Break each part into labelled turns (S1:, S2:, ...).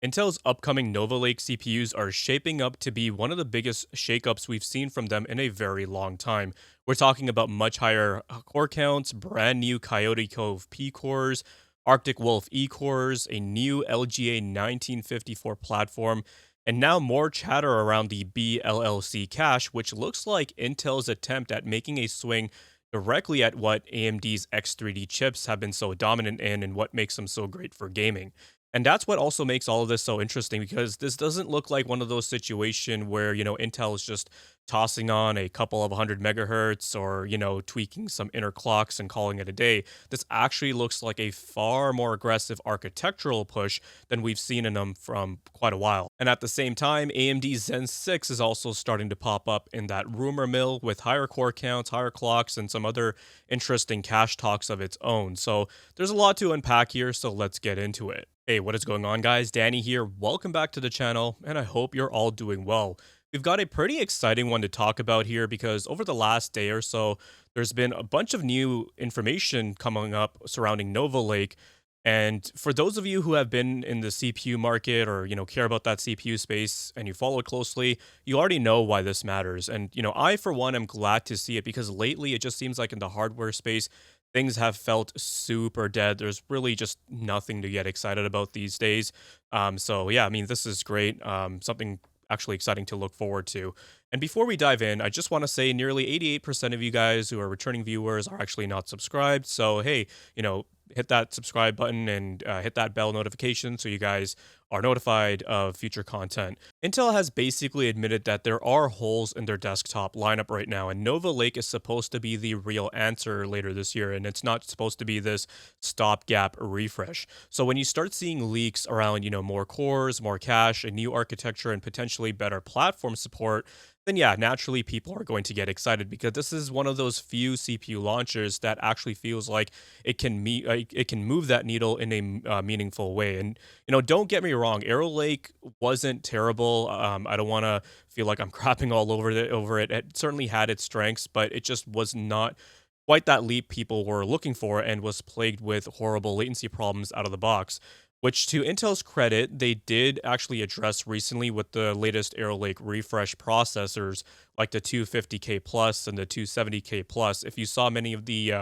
S1: Intel's upcoming Nova Lake CPUs are shaping up to be one of the biggest shakeups we've seen from them in a very long time. We're talking about much higher core counts, brand new Coyote Cove P cores, Arctic Wolf E cores, a new LGA 1954 platform, and now more chatter around the bLLC cache, which looks like Intel's attempt at making a swing directly at what AMD's X3D chips have been so dominant in and what makes them so great for gaming. And that's what also makes all of this so interesting because this doesn't look like one of those situations where, Intel is just tossing on a couple of 100 megahertz or, tweaking some inner clocks and calling it a day. This actually looks like a far more aggressive architectural push than we've seen in them from quite a while. And at the same time, AMD Zen 6 is also starting to pop up in that rumor mill with higher core counts, higher clocks, and some other interesting cache talks of its own. So there's a lot to unpack here, so let's get into it. Hey, what is going on, guys? Danny here. Welcome back to the channel, and I hope you're all doing well. We've got a pretty exciting one to talk about here because over the last day or so, there's been a bunch of new information coming up surrounding Nova Lake. And for those of you who have been in the CPU market or, care about that CPU space and you follow it closely, you already know why this matters. And, I, for one, am glad to see it because lately it just seems like in the hardware space, things have felt super dead. There's really just nothing to get excited about these days. So yeah, I mean, this is great. Something actually exciting to look forward to. And before we dive in, I just want to say nearly 88% of you guys who are returning viewers are actually not subscribed. So hey, hit that subscribe button and hit that bell notification so you guys are notified of future content. Intel has basically admitted that there are holes in their desktop lineup right now, and Nova Lake is supposed to be the real answer later this year, and it's not supposed to be this stopgap refresh. So when you start seeing leaks around, more cores, more cache, a new architecture, and potentially better platform support, then yeah, naturally people are going to get excited because this is one of those few CPU launchers that actually feels like it can move that needle in a meaningful way. And don't get me wrong, Arrow Lake wasn't terrible. I don't want to feel like I'm crapping all over it. It certainly had its strengths, but it just was not quite that leap people were looking for and was plagued with horrible latency problems out of the box, which to Intel's credit, they did actually address recently with the latest Arrow Lake refresh processors like the 250K Plus and the 270K Plus. If you saw many of the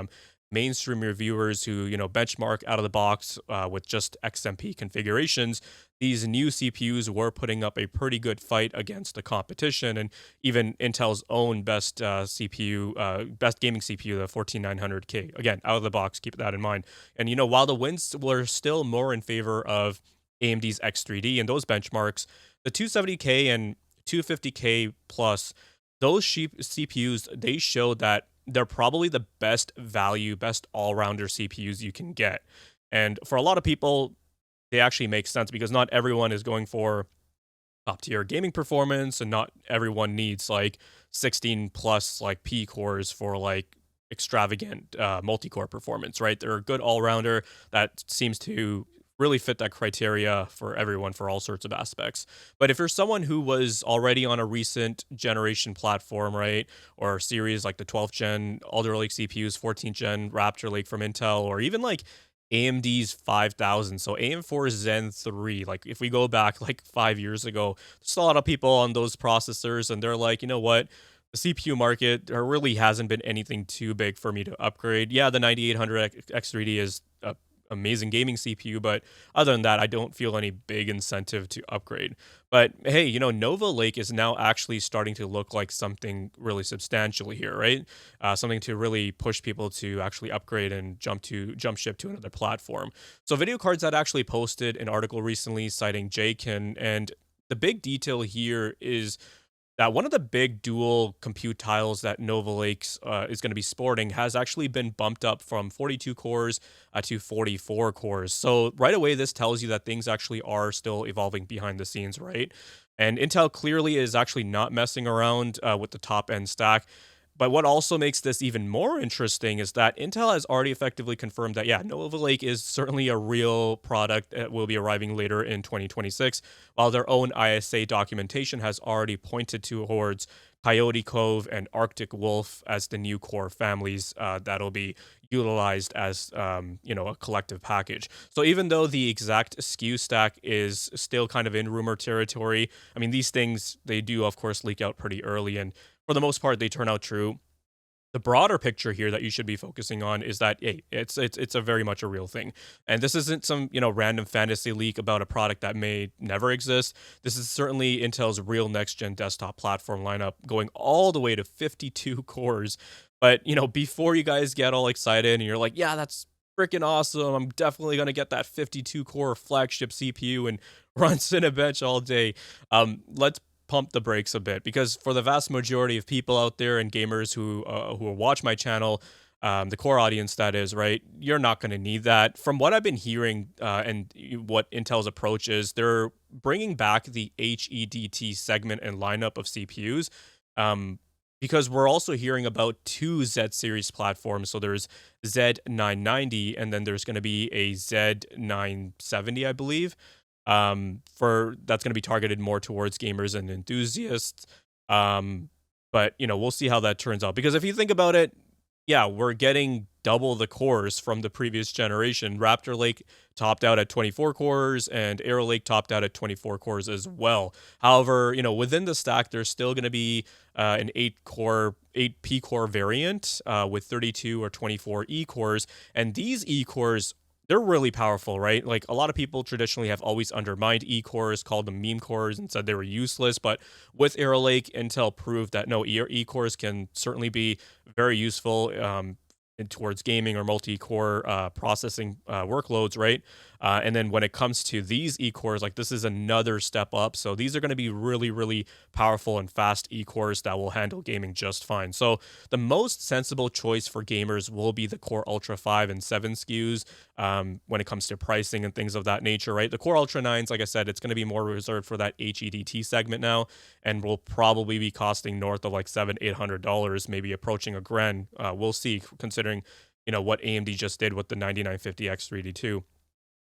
S1: mainstream reviewers who, benchmark out of the box with just XMP configurations, these new CPUs were putting up a pretty good fight against the competition, and even Intel's own best best gaming CPU, the 14900K. Again, out of the box, keep that in mind. And while the wins were still more in favor of AMD's X3D and those benchmarks, the 270K and 250K plus, those CPUs, they showed that they're probably the best value, best all-rounder CPUs you can get. And for a lot of people, they actually make sense because not everyone is going for top tier gaming performance, and not everyone needs like 16 plus like P cores for like extravagant multi-core performance, right? They're a good all-rounder that seems to really fit that criteria for everyone for all sorts of aspects. But if you're someone who was already on a recent generation platform, right, or series like the 12th gen Alder Lake CPUs, 14th gen Raptor Lake from Intel, or even like AMD's 5000, so AM4 Zen 3, like if we go back like 5 years ago, there's a lot of people on those processors and they're like, you know what, the CPU market, there really hasn't been anything too big for me to upgrade. Yeah, the 9800 X3D is a amazing gaming CPU, but other than that, I don't feel any big incentive to upgrade. But hey, Nova Lake is now actually starting to look like something really substantial here, right? Something to really push people to actually upgrade and jump ship to another platform. So Video Cards had actually posted an article recently citing JKIN, and the big detail here is that one of the big dual compute tiles that Nova Lakes is going to be sporting has actually been bumped up from 42 cores to 44 cores. So right away, this tells you that things actually are still evolving behind the scenes, right? And Intel clearly is actually not messing around with the top end stack. But what also makes this even more interesting is that Intel has already effectively confirmed that, yeah, Nova Lake is certainly a real product that will be arriving later in 2026, while their own ISA documentation has already pointed towards Coyote Cove and Arctic Wolf as the new core families that'll be utilized as a collective package. So even though the exact SKU stack is still kind of in rumor territory, I mean these things they do of course leak out pretty early, and for the most part they turn out true. The broader picture here that you should be focusing on is that hey, it's a very much a real thing, and this isn't some random fantasy leak about a product that may never exist. This is certainly Intel's real next gen desktop platform lineup, going all the way to 52 cores. But before you guys get all excited and you're like, yeah, that's freaking awesome. I'm definitely gonna get that 52 core flagship CPU and run Cinebench all day. Let's pump the brakes a bit because for the vast majority of people out there and gamers who watch my channel, the core audience that is, right, you're not going to need that. From what I've been hearing what Intel's approach is, they're bringing back the HEDT segment and lineup of CPUs. Because we're also hearing about two Z series platforms. So there's Z990 and then there's going to be a Z970, I believe, for that's going to be targeted more towards gamers and enthusiasts. But we'll see how that turns out, because if you think about it, yeah, we're getting double the cores from the previous generation. Raptor Lake topped out at 24 cores and Arrow Lake topped out at 24 cores as well. However, within the stack there's still going to be an 8 P core variant with 32 or 24 E cores, and these E cores, they're really powerful, right? Like a lot of people traditionally have always undermined E-cores, called them meme cores, and said they were useless. But with Arrow Lake, Intel proved that no, E-cores can certainly be very useful towards gaming or multi-core processing workloads, right? And then when it comes to these E-cores, like this is another step up. So these are going to be really, really powerful and fast E-cores that will handle gaming just fine. So the most sensible choice for gamers will be the Core Ultra 5 and 7 SKUs when it comes to pricing and things of that nature, right? The Core Ultra 9s, like I said, it's going to be more reserved for that HEDT segment now, and will probably be costing north of like $700-800, maybe approaching a grand. We'll see, considering what AMD just did with the 9950X3D2.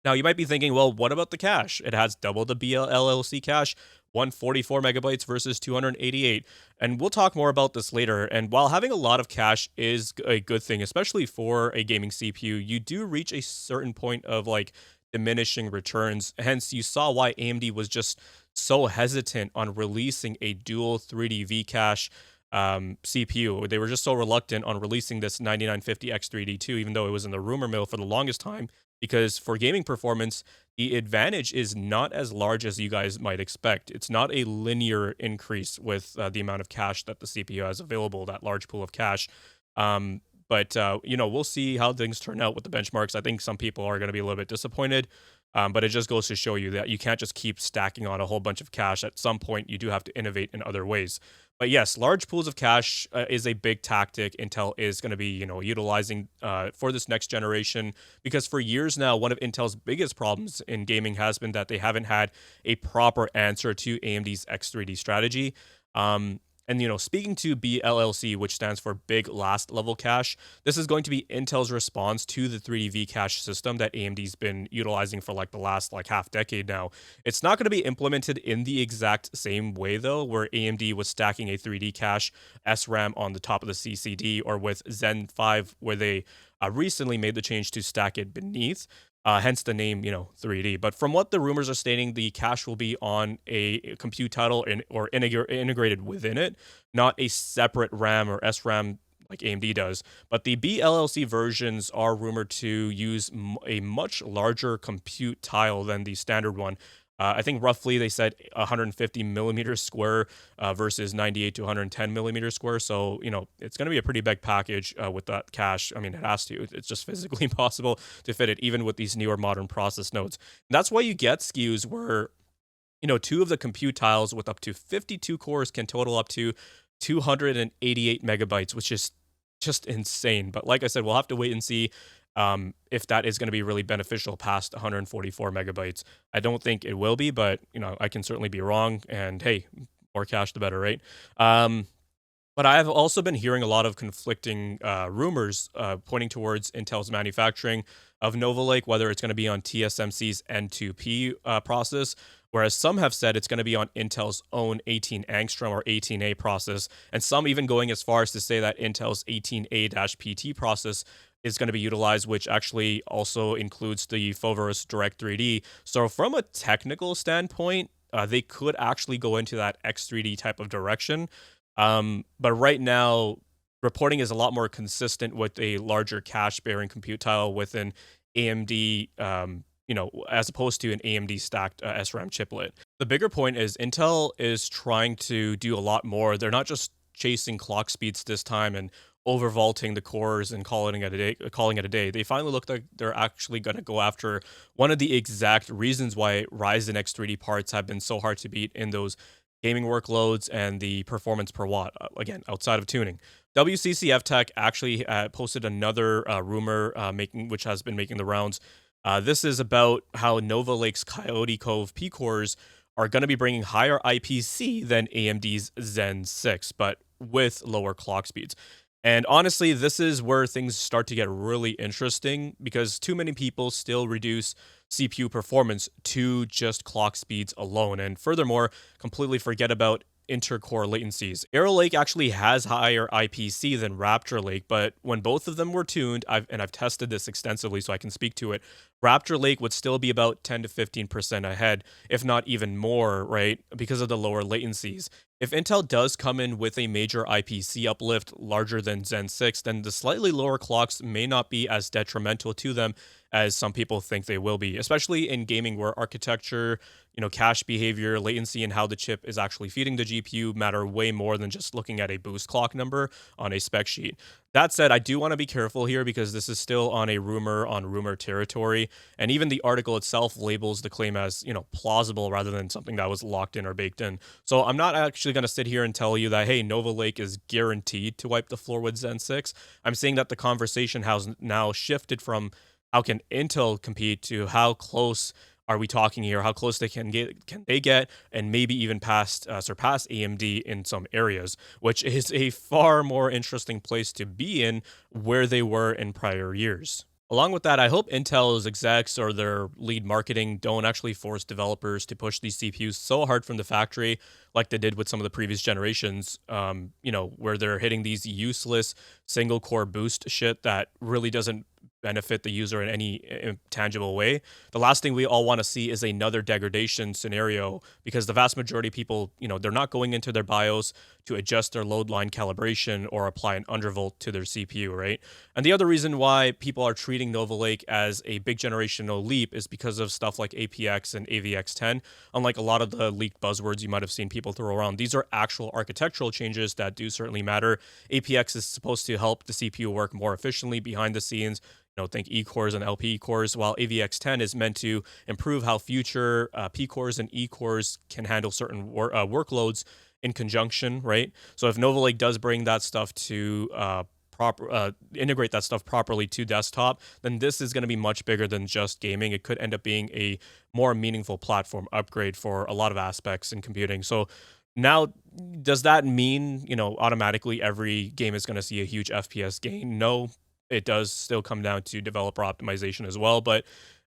S1: Now, you might be thinking, well, what about the cache? It has double the bLLC cache, 144 megabytes versus 288. And we'll talk more about this later. And while having a lot of cache is a good thing, especially for a gaming CPU, you do reach a certain point of like diminishing returns. Hence, you saw why AMD was just so hesitant on releasing a dual 3D V cache CPU. They were just so reluctant on releasing this 9950X3D2, even though it was in the rumor mill for the longest time, because for gaming performance, the advantage is not as large as you guys might expect. It's not a linear increase with the amount of cache that the CPU has available, that large pool of cache. But we'll see how things turn out with the benchmarks. I think some people are going to be a little bit disappointed, but it just goes to show you that you can't just keep stacking on a whole bunch of cache. At some point, you do have to innovate in other ways. But yes, large pools of cache is a big tactic Intel is going to be, utilizing for this next generation, because for years now, one of Intel's biggest problems in gaming has been that they haven't had a proper answer to AMD's X3D strategy. And speaking to bLLC, which stands for Big Last Level Cache, this is going to be Intel's response to the 3D cache system that AMD's been utilizing for like the last like half decade now. It's not going to be implemented in the exact same way though, where AMD was stacking a 3D cache SRAM on the top of the CCD, or with Zen 5, where they recently made the change to stack it beneath. Hence the name, 3D. But from what the rumors are stating, the cache will be on a compute title or integrated within it, not a separate RAM or SRAM like AMD does. But the bLLC versions are rumored to use a much larger compute tile than the standard one. I think roughly they said 150 millimeters square versus 98 to 110 millimeters square. So, it's going to be a pretty big package with that cache. I mean, it has to. It's just physically impossible to fit it, even with these newer modern process nodes. And that's why you get SKUs where, two of the compute tiles with up to 52 cores can total up to 288 megabytes, which is just insane. But like I said, we'll have to wait and see if that is going to be really beneficial past 144 megabytes. I don't think it will be, but I can certainly be wrong. And hey, more cache the better, right? But I've also been hearing a lot of conflicting rumors pointing towards Intel's manufacturing of Nova Lake, whether it's going to be on TSMC's N2P process, whereas some have said it's going to be on Intel's own 18 angstrom or 18A process, and some even going as far as to say that Intel's 18A-PT process is going to be utilized, which actually also includes the Foveros Direct 3D. So from a technical standpoint, they could actually go into that X3D type of direction. But right now, reporting is a lot more consistent with a larger cache bearing compute tile within AMD, as opposed to an AMD stacked SRAM chiplet. The bigger point is Intel is trying to do a lot more. They're not just chasing clock speeds this time and overvaulting the cores and calling it a day. They finally look like they're actually going to go after one of the exact reasons why Ryzen X3D parts have been so hard to beat in those gaming workloads and the performance per watt. Again, outside of tuning. WCCF Tech actually posted another rumor which has been making the rounds. This is about how Nova Lake's Coyote Cove P cores are going to be bringing higher IPC than AMD's Zen 6, but with lower clock speeds. And honestly, this is where things start to get really interesting because too many people still reduce CPU performance to just clock speeds alone. And furthermore, completely forget about intercore latencies. Arrow Lake actually has higher IPC than Raptor Lake, but when both of them were tuned, I've tested this extensively so I can speak to it, Raptor Lake would still be about 10 to 15% ahead, if not even more, right? Because of the lower latencies. If Intel does come in with a major IPC uplift larger than Zen 6, then the slightly lower clocks may not be as detrimental to them as some people think they will be, especially in gaming where architecture, cache behavior, latency, and how the chip is actually feeding the GPU matter way more than just looking at a boost clock number on a spec sheet. That said, I do want to be careful here because this is still on rumor territory, and even the article itself labels the claim as, plausible rather than something that was locked in or baked in. So I'm not actually going to sit here and tell you that, hey, Nova Lake is guaranteed to wipe the floor with Zen 6. I'm saying that the conversation has now shifted from how can Intel compete to how close are we talking here? How close can they get, and maybe even surpass AMD in some areas, which is a far more interesting place to be in where they were in prior years. Along with that, I hope Intel's execs or their lead marketing don't actually force developers to push these CPUs so hard from the factory like they did with some of the previous generations, where they're hitting these useless single core boost shit that really doesn't benefit the user in any tangible way. The last thing we all want to see is another degradation scenario because the vast majority of people, they're not going into their BIOS to adjust their load line calibration or apply an undervolt to their CPU, right? And the other reason why people are treating Nova Lake as a big generational leap is because of stuff like APX and AVX10. Unlike a lot of the leaked buzzwords you might have seen people throw around, these are actual architectural changes that do certainly matter. APX is supposed to help the CPU work more efficiently behind the scenes. Think E-cores and LP cores, while AVX10 is meant to improve how future P-cores and E-cores can handle certain workloads in conjunction, right? So if Nova Lake does bring that stuff to integrate that stuff properly to desktop, then this is going to be much bigger than just gaming. It could end up being a more meaningful platform upgrade for a lot of aspects in computing. So now, does that mean, automatically every game is going to see a huge FPS gain? No, it does still come down to developer optimization as well, but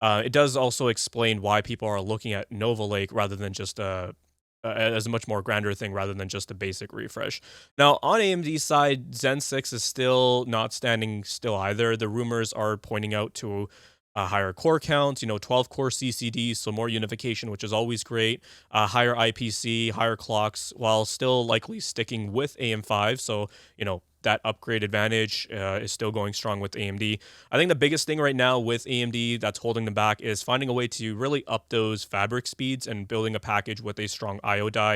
S1: it does also explain why people are looking at Nova Lake rather than just as a much more grander thing rather than just a basic refresh. Now, on AMD's side, Zen 6 is still not standing still either. The rumors are pointing out to higher core counts, 12 core CCDs, so more unification, which is always great, higher IPC, higher clocks, while still likely sticking with AM5. So, that upgrade advantage is still going strong with AMD. I think the biggest thing right now with AMD that's holding them back is finding a way to really up those fabric speeds and building a package with a strong IO die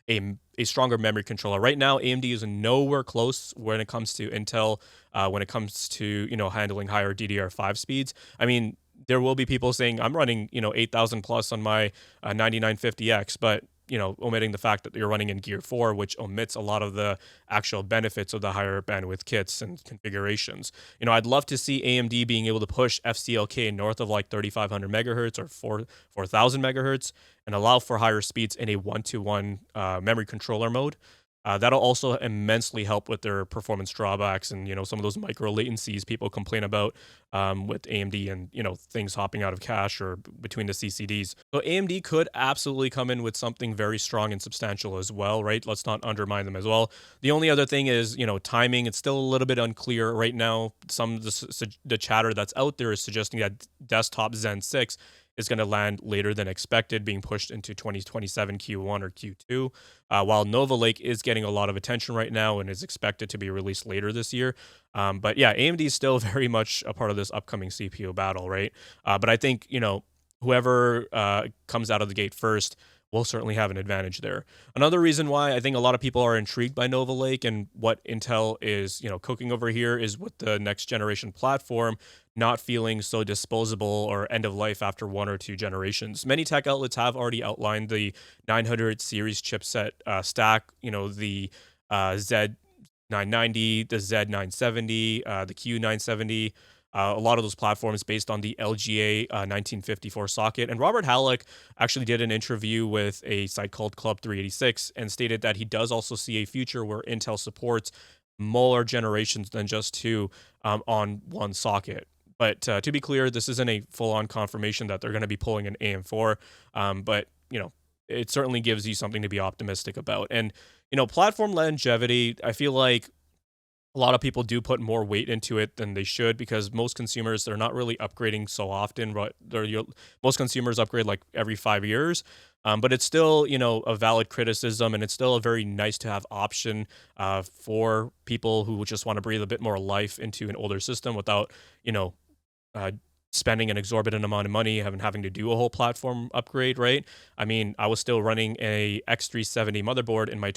S1: and a stronger memory controller. Right now, AMD is nowhere close when it comes to Intel, when it comes to, handling higher DDR5 speeds. I mean, there will be people saying I'm running, 8,000 plus on my 9950X, but omitting the fact that you're running in Gear 4, which omits a lot of the actual benefits of the higher bandwidth kits and configurations. I'd love to see AMD being able to push FCLK north of like 3,500 megahertz or 4,000 megahertz and allow for higher speeds in a one-to-one memory controller mode. That'll also immensely help with their performance drawbacks and some of those micro latencies people complain about with AMD and things hopping out of cache or between the CCDs. So AMD could absolutely come in with something very strong and substantial as well, right? Let's not undermine them as well. The only other thing is timing. It's still a little bit unclear right now. Some of the chatter that's out there is suggesting that desktop Zen 6 is going to land later than expected, being pushed into 2027 Q1 or Q2, while Nova Lake is getting a lot of attention right now and is expected to be released later this year. But yeah, AMD is still very much a part of this upcoming CPU battle, right? But I think, whoever comes out of the gate first will certainly have an advantage there. Another reason why I think a lot of people are intrigued by Nova Lake and what Intel is, cooking over here is with the next generation platform not feeling so disposable or end of life after 1 or 2 generations. Many tech outlets have already outlined the 900 series chipset stack, the Z990, the Z970, the Q970, a lot of those platforms based on the LGA 1954 socket. And Robert Halleck actually did an interview with a site called Club 386 and stated that he does also see a future where Intel supports more generations than just 2 on one socket. But to be clear, this isn't a full-on confirmation that they're going to be pulling an AM4, but it certainly gives you something to be optimistic about. And platform longevity, I feel like a lot of people do put more weight into it than they should because most consumers, they're not really upgrading so often. But most consumers upgrade like every 5 years. But it's still, a valid criticism, and it's still a very nice to have option for people who just want to breathe a bit more life into an older system without, spending an exorbitant amount of money and having to do a whole platform upgrade, right? I mean, I was still running a X370 motherboard in my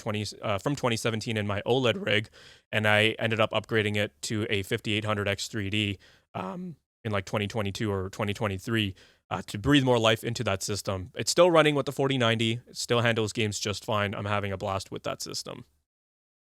S1: from 2017 in my OLED rig, and I ended up upgrading it to a 5800 X3D in like 2022 or 2023 to breathe more life into that system. It's still running with the 4090. It still handles games just fine. I'm having a blast with that system.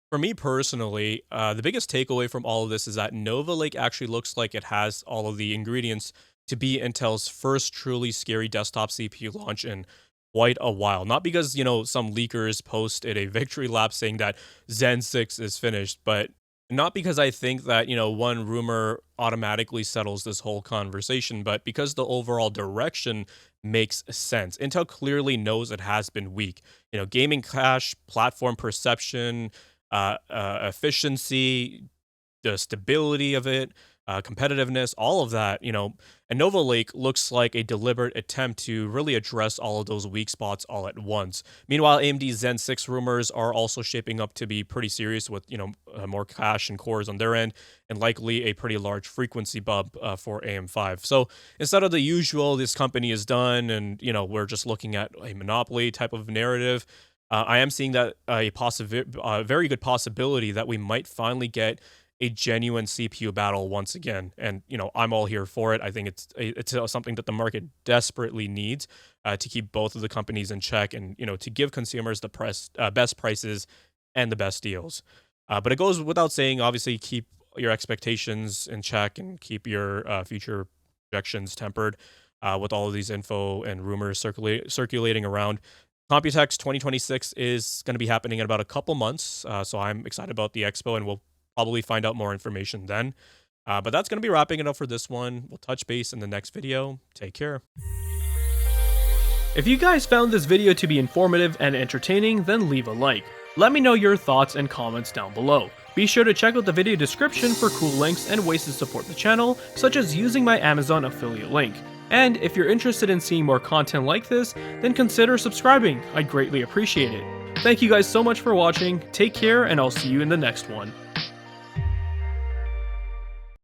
S1: For me personally, the biggest takeaway from all of this is that Nova Lake actually looks like it has all of the ingredients to be Intel's first truly scary desktop CPU launch in quite a while. Not because, some leakers posted a victory lap saying that Zen 6 is finished, but not because I think that, one rumor automatically settles this whole conversation, but because the overall direction makes sense. Intel clearly knows it has been weak. Gaming cache, platform perception, efficiency, the stability of it, competitiveness, all of that, and Nova Lake looks like a deliberate attempt to really address all of those weak spots all at once. Meanwhile, AMD Zen 6 rumors are also shaping up to be pretty serious with, more cache and cores on their end, and likely a pretty large frequency bump for AM5. So instead of the usual, this company is done, and, we're just looking at a monopoly type of narrative, I am seeing that a very good possibility that we might finally get a genuine CPU battle once again. And, I'm all here for it. I think it's something that the market desperately needs to keep both of the companies in check and, to give consumers the best prices and the best deals. But it goes without saying, obviously, keep your expectations in check and keep your future projections tempered with all of these info and rumors circulating around. Computex 2026 is going to be happening in about a couple months, so I'm excited about the expo, and we'll probably find out more information then. But that's going to be wrapping it up for this one. We'll touch base in the next video. Take care.
S2: If you guys found this video to be informative and entertaining, then leave a like. Let me know your thoughts and comments down below. Be sure to check out the video description for cool links and ways to support the channel, such as using my Amazon affiliate link. And if you're interested in seeing more content like this, then consider subscribing. I'd greatly appreciate it. Thank you guys so much for watching, take care, and I'll see you in the next one.